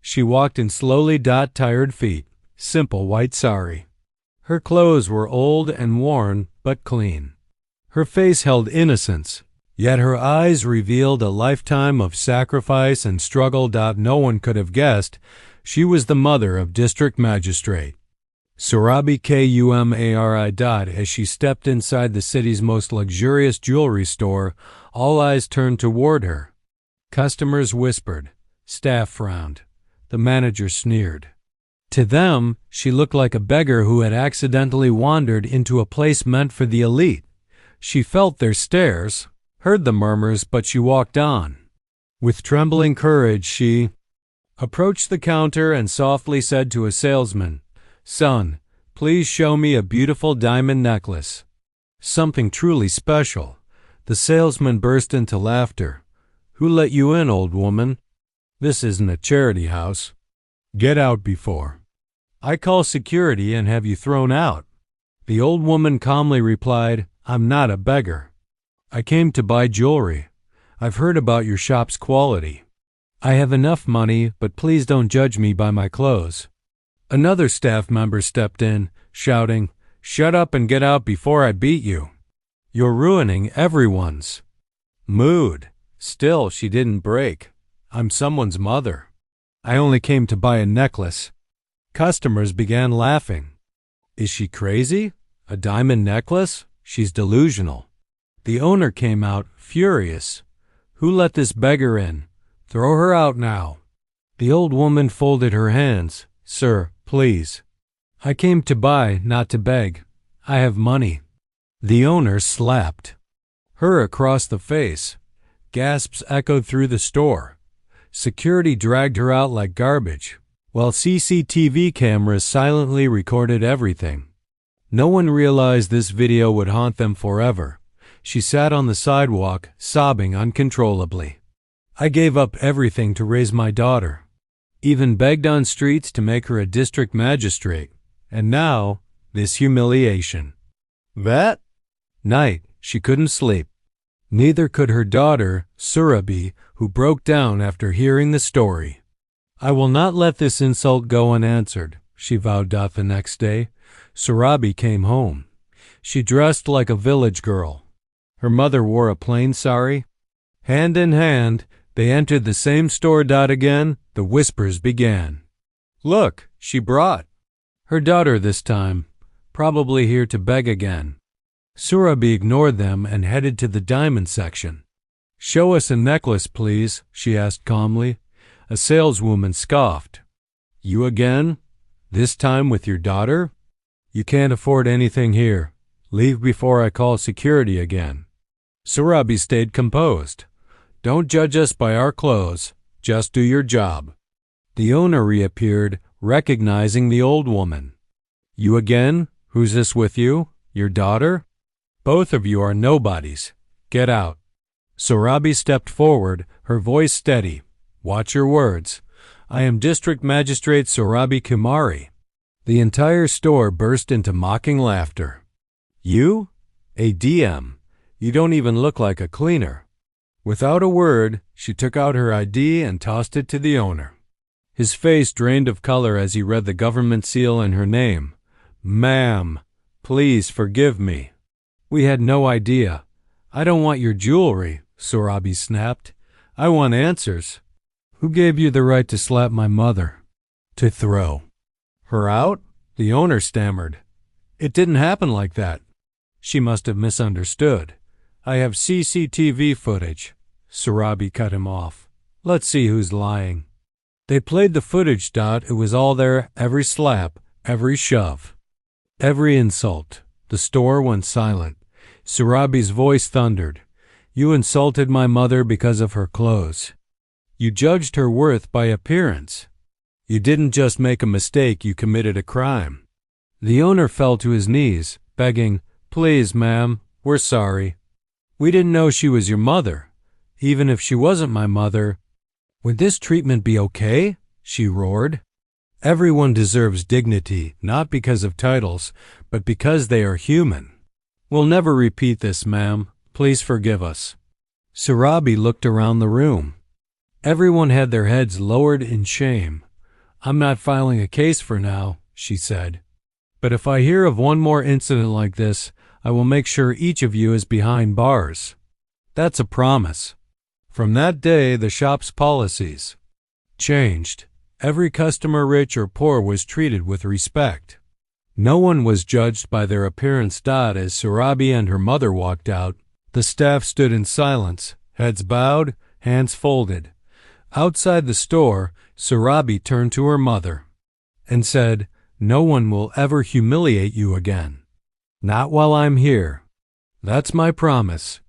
She walked in slowly tired feet, simple white sari. Her clothes were old and worn, but clean. Her face held innocence, yet her eyes revealed a lifetime of sacrifice and struggle. No one could have guessed she was the mother of District Magistrate Surabhi Kumari. As she stepped inside the city's most luxurious jewelry store, all eyes turned toward her. Customers whispered. Staff frowned. The manager sneered. To them, she looked like a beggar who had accidentally wandered into a place meant for the elite. She felt their stares, heard the murmurs, but she walked on. With trembling courage, she approached the counter and softly said to a salesman, "Son, please show me a beautiful diamond necklace. Something truly special." The salesman burst into laughter. "Who let you in, old woman? This isn't a charity house. Get out before I call security and have you thrown out." The old woman calmly replied, "I'm not a beggar. I came to buy jewelry. I've heard about your shop's quality. I have enough money, but please don't judge me by my clothes." Another staff member stepped in, shouting, "Shut up and get out before I beat you. You're ruining everyone's mood." Still, she didn't break. "I'm someone's mother. I only came to buy a necklace." Customers began laughing. "Is she crazy? A diamond necklace? She's delusional." The owner came out, furious. "Who let this beggar in? Throw her out now." The old woman folded her hands. "Sir, please. I came to buy, not to beg. I have money." The owner slapped her across the face. Gasps echoed through the store. Security dragged her out like garbage, while CCTV cameras silently recorded everything. No one realized this video would haunt them forever. She sat on the sidewalk, sobbing uncontrollably. "I gave up everything to raise my daughter. Even begged on streets to make her a district magistrate. And now, this humiliation." That night, she couldn't sleep. Neither could her daughter, Surabhi, who broke down after hearing the story. "I will not let this insult go unanswered," she vowed. The next day, Surabhi came home. She dressed like a village girl. Her mother wore a plain sari. Hand in hand, they entered the same store. Again, the whispers began. "Look, she brought her daughter this time, probably here to beg again." Surabhi ignored them and headed to the diamond section. "Show us a necklace, please," she asked calmly. A saleswoman scoffed. "You again? This time with your daughter? You can't afford anything here. Leave before I call security again." Surabhi stayed composed. "Don't judge us by our clothes. Just do your job." The owner reappeared, recognizing the old woman. "You again? Who's this with you? Your daughter? Both of you are nobodies. Get out." Surabhi stepped forward, her voice steady. "Watch your words. I am District Magistrate Surabhi Kumari." The entire store burst into mocking laughter. "You? A DM? You don't even look like a cleaner." Without a word, she took out her ID and tossed it to the owner. His face drained of color as he read the government seal and her name. "Ma'am, please forgive me. We had no idea." "I don't want your jewelry," Surabhi snapped. "I want answers. Who gave you the right to slap my mother? To throw her out?" The owner stammered. "It didn't happen like that." She must have misunderstood. "I have CCTV footage." Surabhi cut him off. "Let's see who's lying." They played the footage. It was all there, every slap, every shove, every insult. The store went silent. Surabhi's voice thundered. "You insulted my mother because of her clothes. You judged her worth by appearance. You didn't just make a mistake, you committed a crime." The owner fell to his knees, begging, "Please, ma'am, we're sorry. We didn't know she was your mother. Even if she wasn't my mother, would this treatment be okay?" she roared. "Everyone deserves dignity, not because of titles, but because they are human. We'll never repeat this, ma'am. Please forgive us." Surabhi looked around the room. Everyone had their heads lowered in shame. I'm not filing a case for now," she said. "But if I hear of one more incident like this, I will make sure each of you is behind bars." That's a promise. From that day, the shop's policies changed. Every customer, rich or poor, was treated with respect. No one was judged by their appearance. As Surabi and her mother walked out, the staff stood in silence, heads bowed, hands folded. Outside the store, Surabi turned to her mother and said, "No one will ever humiliate you again. Not while I'm here. That's my promise."